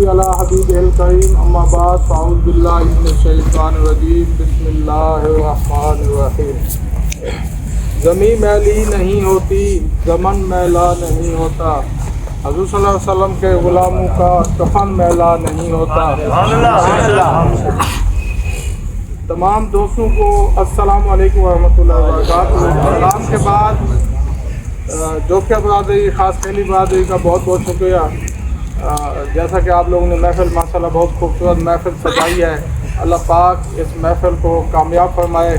صلی علی حبیبہ الکریم اما بعد فاعوذ باللہ من الشیطان الرجیم بسم اللہ الرحمن الرحیم۔ زمین میلی نہیں ہوتی، زمن میلا نہیں ہوتا، حضور صلی اللہ علیہ وسلم کے غلاموں کا کفن میلا نہیں ہوتا۔ تمام دوستوں کو السلام علیکم ورحمۃ اللہ وبرکاتہ۔ سلام کے بعد جوکیا برادری، خاص پہلی برادری کا بہت بہت شکریہ۔ جیسا کہ آپ لوگوں نے محفل ماشاءاللہ بہت خوبصورت محفل سجائی ہے، اللہ پاک اس محفل کو کامیاب فرمائے۔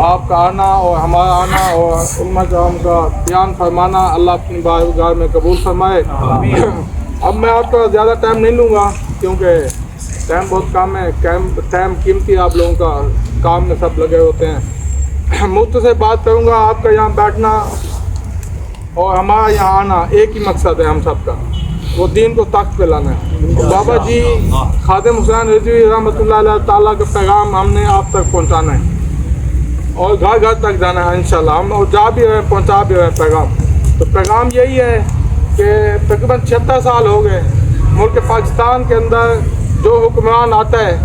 آپ کا آنا اور ہمارا آنا اور علماء کرام کا بیان فرمانا اللہ اپنی بارگاہ میں قبول فرمائے۔ اب میں آپ کا زیادہ ٹائم نہیں لوں گا کیونکہ ٹائم بہت کم ہے، ٹائم قیمتی، آپ لوگوں کا کام میں سب لگے ہوتے ہیں۔ مختصر بات کروں گا، آپ کا یہاں بیٹھنا اور ہمارا یہاں آنا ایک ہی مقصد ہے ہم سب کا، وہ دین کو تخت پہ لانا ہے۔ بابا جی خادم حسین رضوی رحمۃ اللہ علیہ تعالیٰ کا پیغام ہم نے آپ تک پہنچانا ہے اور گھر گھر تک جانا ہے انشاءاللہ۔ ہم اور جا بھی رہے، پہنچا بھی رہے پیغام۔ تو پیغام یہی ہے کہ تقریباً 76 سال ہو گئے ملک پاکستان کے اندر جو حکمران آتا ہے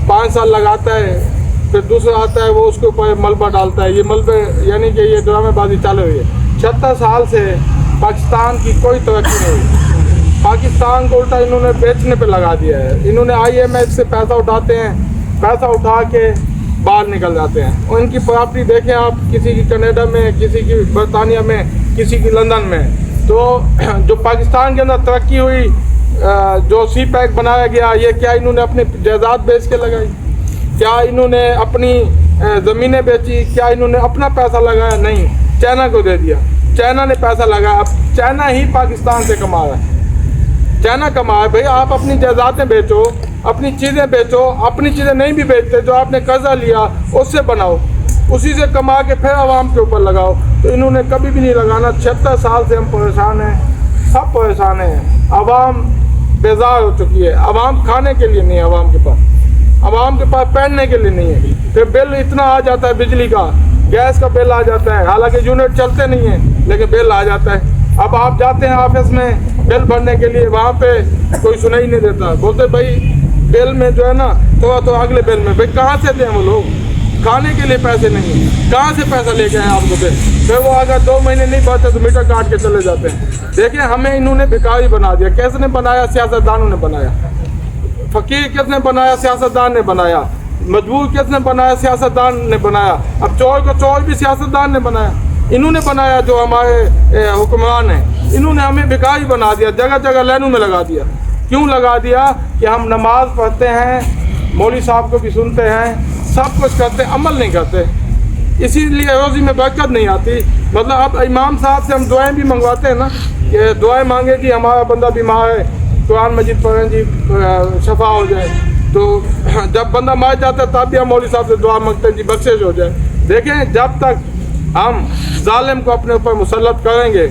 5 سال لگاتا ہے، پھر دوسرا آتا ہے وہ اس کے اوپر ملبہ ڈالتا ہے۔ یہ ملبے یعنی کہ یہ ڈرامے بازی چل رہی ہے۔ 76 سال سے پاکستان کی کوئی ترقی نہیں ہوئی۔ پاکستان کو الٹا انہوں نے بیچنے پہ لگا دیا ہے۔ انہوں نے IMF سے پیسہ اٹھاتے ہیں، پیسہ اٹھا کے باہر نکل جاتے ہیں، اور ان کی پراپرٹی دیکھیں آپ، کسی کی کینیڈا میں، کسی کی برطانیہ میں، کسی کی لندن میں۔ تو جو پاکستان کے اندر ترقی ہوئی، جو سی پیک بنایا گیا، یہ کیا انہوں نے اپنی جائیداد بیچ کے لگائی؟ کیا انہوں نے اپنی زمینیں بیچی؟ کیا انہوں نے اپنا پیسہ لگایا؟ نہیں، چائنا کو دے دیا۔ چائنا نے پیسہ لگایا، اب چائنا ہی پاکستان سے کما رہا ہے۔ چائنا کما ہے۔ بھئی آپ اپنی جائیدادیں بیچو، اپنی چیزیں بیچو، اپنی چیزیں نہیں بھی بیچتے، جو آپ نے قرضہ لیا اس سے بناؤ، اسی سے کما کے پھر عوام کے اوپر لگاؤ۔ تو انہوں نے کبھی بھی نہیں لگانا۔ 76 سال سے ہم پریشان ہیں، سب پریشان ہیں۔ عوام بیزار ہو چکی ہے۔ عوام کھانے کے لیے نہیں ہے، عوام کے پاس پہننے کے لیے نہیں ہے۔ پھر بل اتنا آ جاتا ہے، بجلی کا، گیس کا بل آ جاتا ہے، حالانکہ یونٹ چلتے نہیں ہیں لیکن بل آ جاتا ہے۔ اب آپ جاتے ہیں آفس میں بل بھرنے کے لیے، وہاں پہ کوئی سنائی نہیں دیتا، بولتے بھائی بل میں جو ہے نا تو اگلے بل میں۔ بھائی کہاں سے دیں وہ لوگ؟ کھانے کے لیے پیسے نہیں ہیں، کہاں سے پیسہ لے کے آئیں آپ کو دیں؟ پھر وہ اگر 2 مہینے نہیں بھرتے تو میٹر کاٹ کے چلے جاتے ہیں۔ دیکھیں ہمیں انہوں نے بھکاری بنا دیا۔ کیسے نے بنایا؟ سیاستدانوں نے بنایا۔ فقیر کس نے بنایا؟ سیاستدان نے بنایا۔ مجبور کس نے بنایا؟ سیاستدان نے بنایا۔ اب چور کو چور بھی سیاستدان نے بنایا۔ انہوں نے بنایا جو ہمارے حکمران ہیں، انہوں نے ہمیں بھکاری بنا دیا، جگہ جگہ لائنوں میں لگا دیا۔ کیوں لگا دیا؟ کہ ہم نماز پڑھتے ہیں، مولوی صاحب کو بھی سنتے ہیں، سب کچھ کرتے، عمل نہیں کرتے، اسی لیے روزی میں برکت نہیں آتی۔ مطلب اب امام صاحب سے ہم دعائیں بھی منگواتے ہیں نا، کہ دعائیں مانگے جی ہمارا بندہ بیمار ہے، قرآن مجید پڑھیں جی شفا ہو جائے۔ تو جب بندہ مار جاتا ہے تب بھی ہم مولوی صاحب سے دعا مانگتے ہیں جی بخشش ہو جائے۔ دیکھیں جب تک ہم ظالم کو اپنے اوپر مسلط کریں گے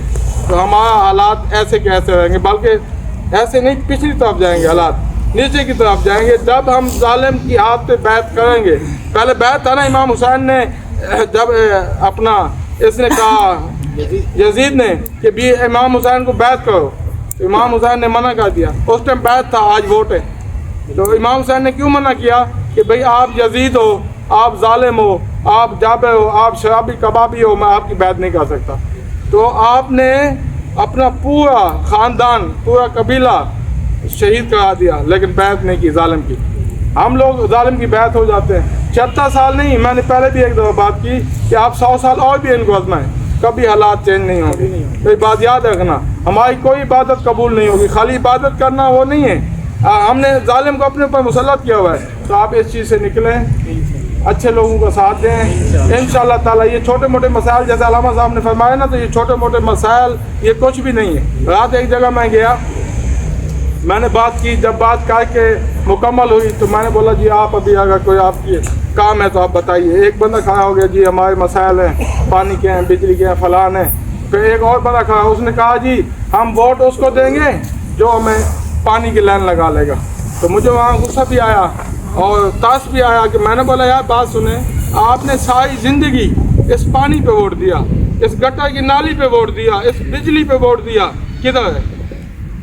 تو ہمارا حالات ایسے کے ایسے رہیں گے، بلکہ ایسے نہیں، پچھلی طرف جائیں گے، حالات نیچے کی طرف جائیں گے جب ہم ظالم کی ہاتھ پہ بیعت کریں گے۔ پہلے بیعت تھا نا امام حسین نے، جب اپنا اس نے کہا یزید نے کہ بھی امام حسین کو بیعت کرو، تو امام حسین نے منع کر دیا۔ اس ٹائم بیعت تھا، آج ووٹ ہے۔ تو امام حسین نے کیوں منع کیا؟ کہ بھئی آپ یزید ہو، آپ ظالم ہو، آپ جابر ہو، آپ شرابی کبابی ہو، میں آپ کی بیعت نہیں کر سکتا۔ تو آپ نے اپنا پورا خاندان، پورا قبیلہ شہید کرا دیا، لیکن بیعت نہیں کی ظالم کی۔ ہم لوگ ظالم کی بیعت ہو جاتے ہیں۔ 76 سال نہیں، میں نے پہلے بھی ایک دفعہ بات کی کہ آپ 100 سال اور بھی ان کو آزمائیں، کبھی حالات چینج نہیں ہوں گے۔ تو بات یاد رکھنا، ہماری کوئی عبادت قبول نہیں ہوگی، خالی عبادت کرنا وہ نہیں ہے۔ ہم نے ظالم کو اپنے اوپر مسلط کیا ہوا ہے، تو آپ اس چیز سے نکلیں، اچھے لوگوں کا ساتھ دیں انشاءاللہ تعالیٰ۔ یہ چھوٹے موٹے مسائل جیسے علامہ صاحب نے فرمایا نا، تو یہ چھوٹے موٹے مسائل یہ کچھ بھی نہیں ہے۔ رات ایک جگہ میں گیا، میں نے بات کی، جب بات کر کے مکمل ہوئی تو میں نے بولا جی آپ ابھی اگر کوئی آپ کی کام ہے تو آپ بتائیے۔ ایک بندہ کھڑا ہو گیا جی ہمارے مسائل ہیں، پانی کے ہیں، بجلی کے ہیں، فلان ہیں۔ پھر ایک اور بندہ کھڑا، اس نے کہا جی ہم ووٹ اس کو دیں گے جو ہمیں پانی کی لائن لگا لے گا۔ تو مجھے وہاں غصہ بھی آیا اور تاس بھی آیا کہ میں نے بولا یار بات سنیں، آپ نے ساری زندگی اس پانی پہ ووٹ دیا، اس گٹر کی نالی پہ ووٹ دیا، اس بجلی پہ ووٹ دیا، کدھر ہے؟